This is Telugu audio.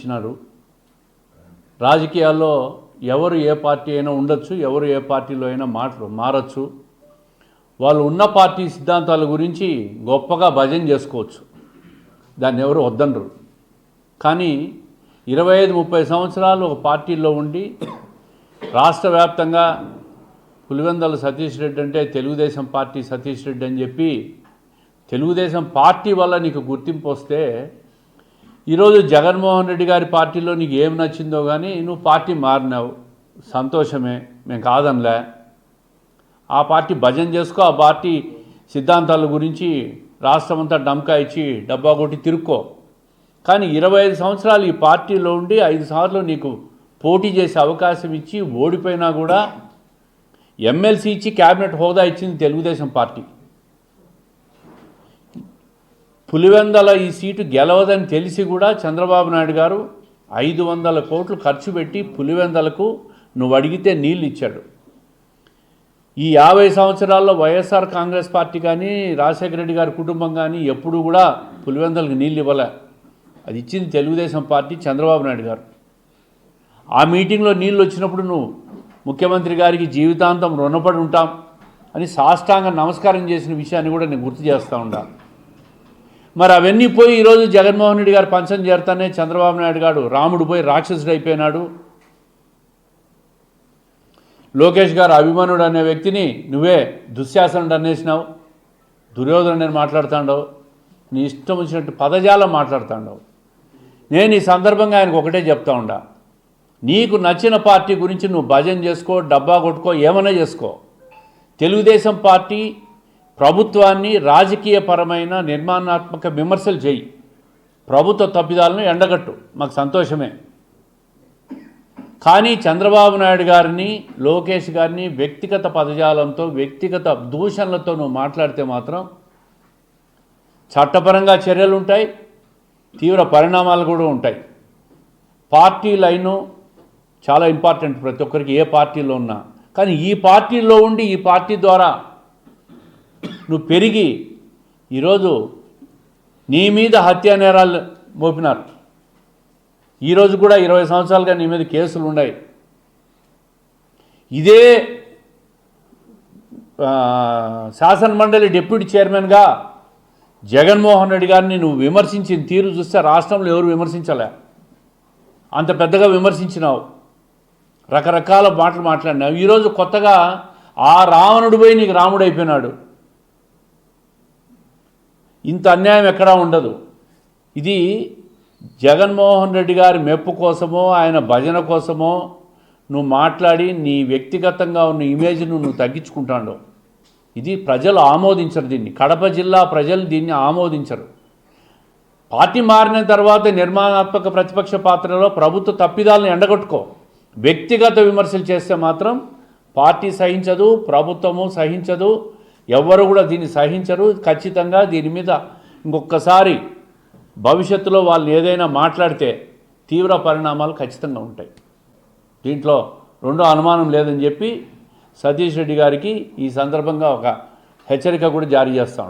ఇచ్చినారు. రాజకీయాల్లో ఎవరు ఏ పార్టీ అయినా ఉండొచ్చు, ఎవరు ఏ పార్టీలో అయినా మారచ్చు. వాళ్ళు ఉన్న పార్టీ సిద్ధాంతాల గురించి గొప్పగా భజన చేసుకోవచ్చు, దాన్ని ఎవరు వద్దనరు. కానీ 25-30 సంవత్సరాలు ఒక పార్టీలో ఉండి రాష్ట్ర వ్యాప్తంగా పులివెందుల సతీష్ రెడ్డి అంటే తెలుగుదేశం పార్టీ సతీష్ రెడ్డి అని చెప్పి తెలుగుదేశం పార్టీ వల్ల నీకు గుర్తింపు వస్తే, ఈరోజు జగన్మోహన్ రెడ్డి గారి పార్టీలో నీకు ఏం నచ్చిందో కానీ నువ్వు పార్టీ మారినావు, సంతోషమే, మేము కాదనిలే. ఆ పార్టీ భజన చేసుకో, ఆ పార్టీ సిద్ధాంతాల గురించి రాష్ట్రమంతా డమ్కా ఇచ్చి డబ్బా కొట్టి తిరుక్కో. కానీ 25 సంవత్సరాలు ఈ పార్టీలో ఉండి 5 సార్లు నీకు పోటీ చేసే అవకాశం ఇచ్చి ఓడిపోయినా కూడా ఎమ్మెల్సీ ఇచ్చి క్యాబినెట్ హోదా ఇచ్చింది తెలుగుదేశం పార్టీ. పులివెందుల ఈ సీటు గెలవదని తెలిసి కూడా చంద్రబాబు నాయుడు గారు 500 కోట్లు ఖర్చు పెట్టి పులివెందులకు నువ్వు అడిగితే నీళ్ళు ఇచ్చాడు. ఈ 50 సంవత్సరాల్లో వైఎస్ఆర్ కాంగ్రెస్ పార్టీ కానీ రాజశేఖర రెడ్డి గారి కుటుంబం కానీ ఎప్పుడూ కూడా పులివెందులకు నీళ్ళు ఇవ్వలే. అది ఇచ్చింది తెలుగుదేశం పార్టీ, చంద్రబాబు నాయుడు గారు. ఆ మీటింగ్లో నీళ్ళు వచ్చినప్పుడు నువ్వు ముఖ్యమంత్రి గారికి జీవితాంతం రుణపడి ఉంటాం అని సాష్టాంగ నమస్కారం చేసిన విషయాన్ని కూడా నేను గుర్తు చేస్తూ ఉంటా. మరి అవన్నీ పోయి ఈరోజు జగన్మోహన్ రెడ్డి గారు పంచం చేరుతానే చంద్రబాబు నాయుడు గారు రాముడు పోయి రాక్షసుడు అయిపోయినాడు. లోకేష్ గారు అభిమన్యుడు అనే వ్యక్తిని నువ్వే దుశ్శాసనుడు అనేసినావు, దుర్యోధనుడు నేను మాట్లాడుతాండవు, నీ ఇష్టం వచ్చినట్టు పదజాలం మాట్లాడుతాండవు. నేను ఈ సందర్భంగా ఆయనకు ఒకటే చెప్తా ఉండా, నీకు నచ్చిన పార్టీ గురించి నువ్వు భజన చేసుకో, డబ్బా కొట్టుకో, ఏమైనా చేసుకో. తెలుగుదేశం పార్టీ ప్రభుత్వాన్ని రాజకీయపరమైన నిర్మాణాత్మక విమర్శలు చేయి, ప్రభుత్వ తప్పిదాలను ఎండగట్టు, మాకు సంతోషమే. కానీ చంద్రబాబు నాయుడు గారిని, లోకేష్ గారిని వ్యక్తిగత పదజాలంతో, వ్యక్తిగత దూషణలతో నువ్వు మాట్లాడితే మాత్రం చట్టపరంగా చర్యలు ఉంటాయి, తీవ్ర పరిణామాలు కూడా ఉంటాయి. పార్టీ లైను చాలా ఇంపార్టెంట్ ప్రతి ఒక్కరికి, ఏ పార్టీలో ఉన్నా. కానీ ఈ పార్టీలో ఉండి ఈ పార్టీ ద్వారా నువ్వు పెరిగి ఈరోజు నీ మీద హత్యా నేరాలు మోపినారు. ఈరోజు కూడా 20 సంవత్సరాలుగా నీ మీద కేసులు ఉన్నాయి. ఇదే శాసనమండలి డిప్యూటీ చైర్మన్గా జగన్మోహన్ రెడ్డి గారిని నువ్వు విమర్శించిన తీరు చూస్తే రాష్ట్రంలో ఎవరు విమర్శించలే. అంత పెద్దగా విమర్శించినావు, రకరకాల మాటలు మాట్లాడినావు. ఈరోజు కొత్తగా ఆ రావణుడు పోయి నీకు రాముడు అయిపోయినాడు. ఇంత అన్యాయం ఎక్కడా ఉండదు. ఇది జగన్మోహన్ రెడ్డి గారి మెప్పు కోసమో ఆయన భజన కోసమో నువ్వు మాట్లాడి నీ వ్యక్తిగతంగా ఉన్న ఇమేజ్ను నువ్వు తగ్గించుకుంటాడు. ఇది ప్రజలు ఆమోదించరు, దీన్ని కడప జిల్లా ప్రజలు దీన్ని ఆమోదించరు. పార్టీ మారిన తర్వాత నిర్మాణాత్మక ప్రతిపక్ష పాత్రలో ప్రభుత్వ తప్పిదాలను ఎండగొట్టుకో. వ్యక్తిగత విమర్శలు చేస్తే మాత్రం పార్టీ సహించదు, ప్రభుత్వము సహించదు, ఎవ్వరు కూడా దీన్ని సహించరు. ఖచ్చితంగా దీని మీద ఇంకొకసారి భవిష్యత్తులో వాళ్ళు ఏదైనా మాట్లాడితే తీవ్ర పరిణామాలు ఖచ్చితంగా ఉంటాయి. దీంట్లో రెండో అనుమానం లేదని చెప్పి సతీష్ రెడ్డి గారికి ఈ సందర్భంగా ఒక హెచ్చరిక కూడా జారీ చేస్తా ఉన్నాం.